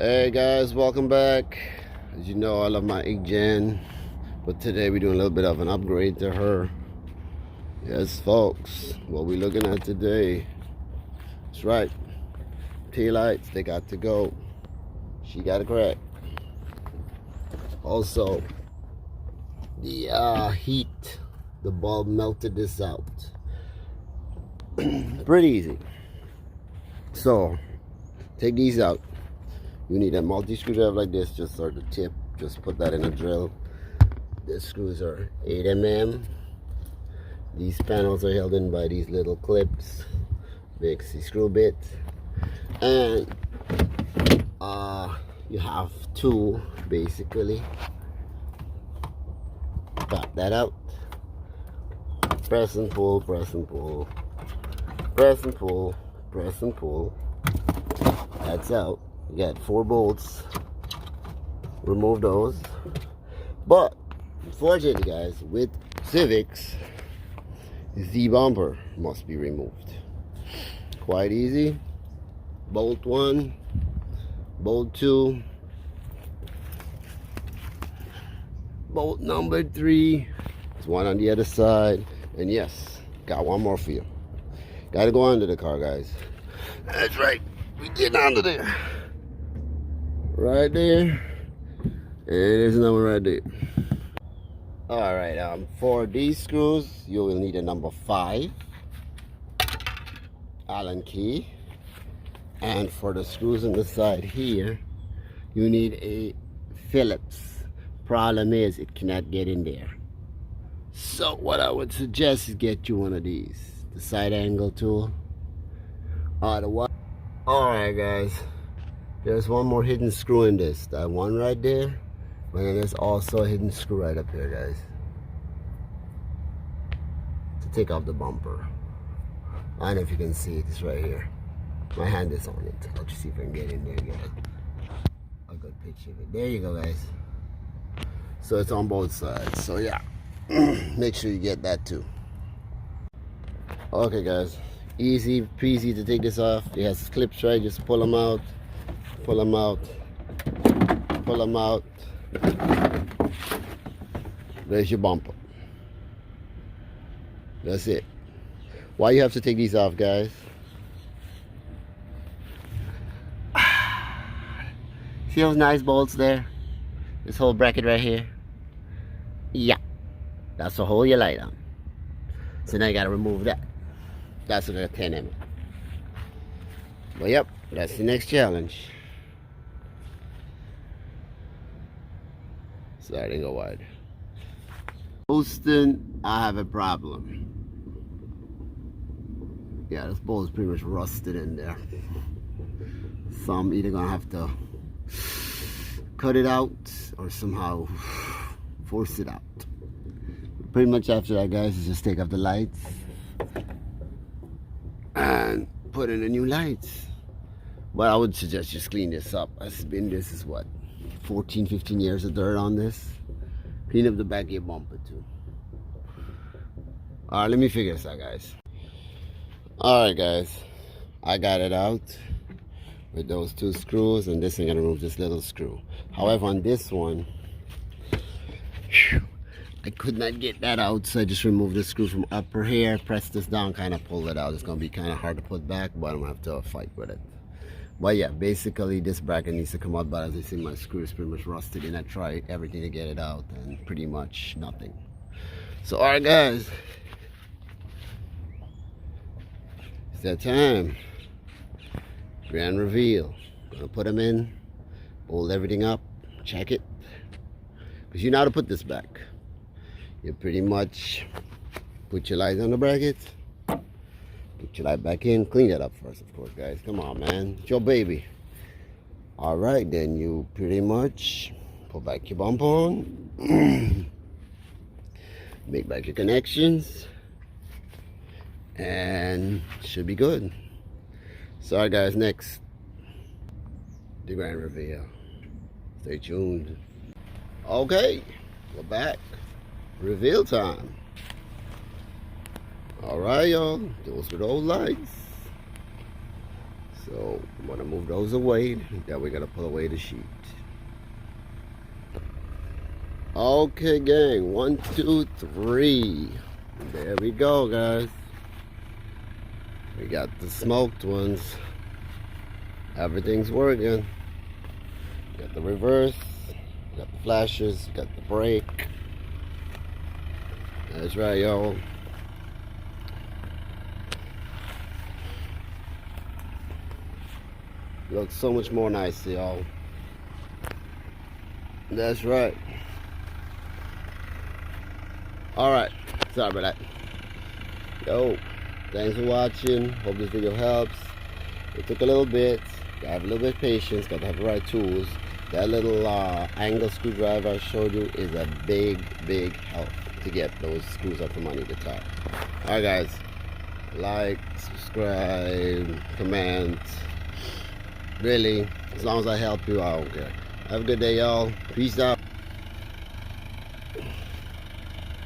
Hey guys, welcome back. As you know, I love my 8th gen, but today we're doing a little bit of an upgrade to her. Yes folks, what we're looking at today, that's right, taillights, they got to go. She got a crack. Also, the heat, the bulb melted this out. Pretty easy. So take these out. You need a multi screwdriver like this, just start the tip, just put that in a drill. The screws are 8 mm. These panels are held in by these little clips, big screw bit, and you have two basically. Pop that out, press and pull, press and pull, press and pull, press and pull. That's out. You got 4 bolts. Remove those. But unfortunately, guys, with Civics, the bumper must be removed. Quite easy. Bolt 1, bolt 2, bolt number 3. There's one on the other side, and yes, got one more for you. Gotta go under the car, guys. That's right. We get under there. Right there, and there's another one right there. All right, for these screws, you will need a number 5 Allen key, and for the screws on the side here, you need a Phillips. Problem is, it cannot get in there. So what I would suggest is get you one of these, the side angle tool, or the one. All right, guys. There's one more hidden screw in this. That one right there. But then there's also a hidden screw right up here, guys. To take off the bumper. I don't know if you can see it. It's right here. My hand is on it. I'll just see if I can get in there and get a good picture of it. There you go, guys. So it's on both sides. So yeah. Make sure you get that too. Okay, guys. Easy peasy to take this off. It has clips, right? Just pull them out. Pull them out, pull them out. There's your bumper. That's it. Why you have to take these off, guys? See those nice bolts there? This whole bracket right here? Yeah, that's to hold your light on. So now you gotta remove that. That's a 10 mm. But yep, that's the next challenge. Sorry, I didn't go wide. Houston, I have a problem. Yeah, this bolt is pretty much rusted in there. So I'm either gonna have to cut it out or somehow force it out. Pretty much after that, guys, is just take off the lights and put in the new lights. But I would suggest just clean this up. This is what, 14, 15 years of dirt on this. Clean up the back of your bumper too. All right, let me figure this out, guys. All right, guys, I got it out with those 2 screws, and this thing gonna remove this little screw. However, on this one, I could not get that out, so I just removed the screw from upper here, press this down, kind of pull it out. It's gonna be kind of hard to put back, but I'm gonna have to fight with it. But yeah, basically this bracket needs to come out, but as you see, my screw is pretty much rusted, and I tried everything to get it out, and pretty much nothing. So all right, guys, it's that time. Grand reveal. Gonna put them in, hold everything up, check it, because you know how to put this back. You pretty much put your lights on the bracket. Put your light back in, clean that up first, of course, guys. Come on, man, it's your baby. All right, then you pretty much put back your bump on, make back your connections, and should be good. Sorry, guys, next, the grand reveal. Stay tuned. Okay, we're back. Reveal time. All right, y'all. Those were those lights. So I'm gonna move those away. Then we're gonna pull away the sheet. Okay, gang. 1, 2, 3. There we go, guys. We got the smoked ones. Everything's working. Got the reverse. Got the flashers. Got the brake. That's right, y'all. Looks so much more nice, y'all. That's right. Alright, sorry about that. Yo, thanks for watching. Hope this video helps. It took a little bit. Gotta have a little bit of patience. Gotta have the right tools. That little angle screwdriver I showed you is a big help to get those screws up from under the top. Alright, guys. Like, subscribe, comment. Really, as long as I help you, I don't care. Have a good day, y'all. Peace out.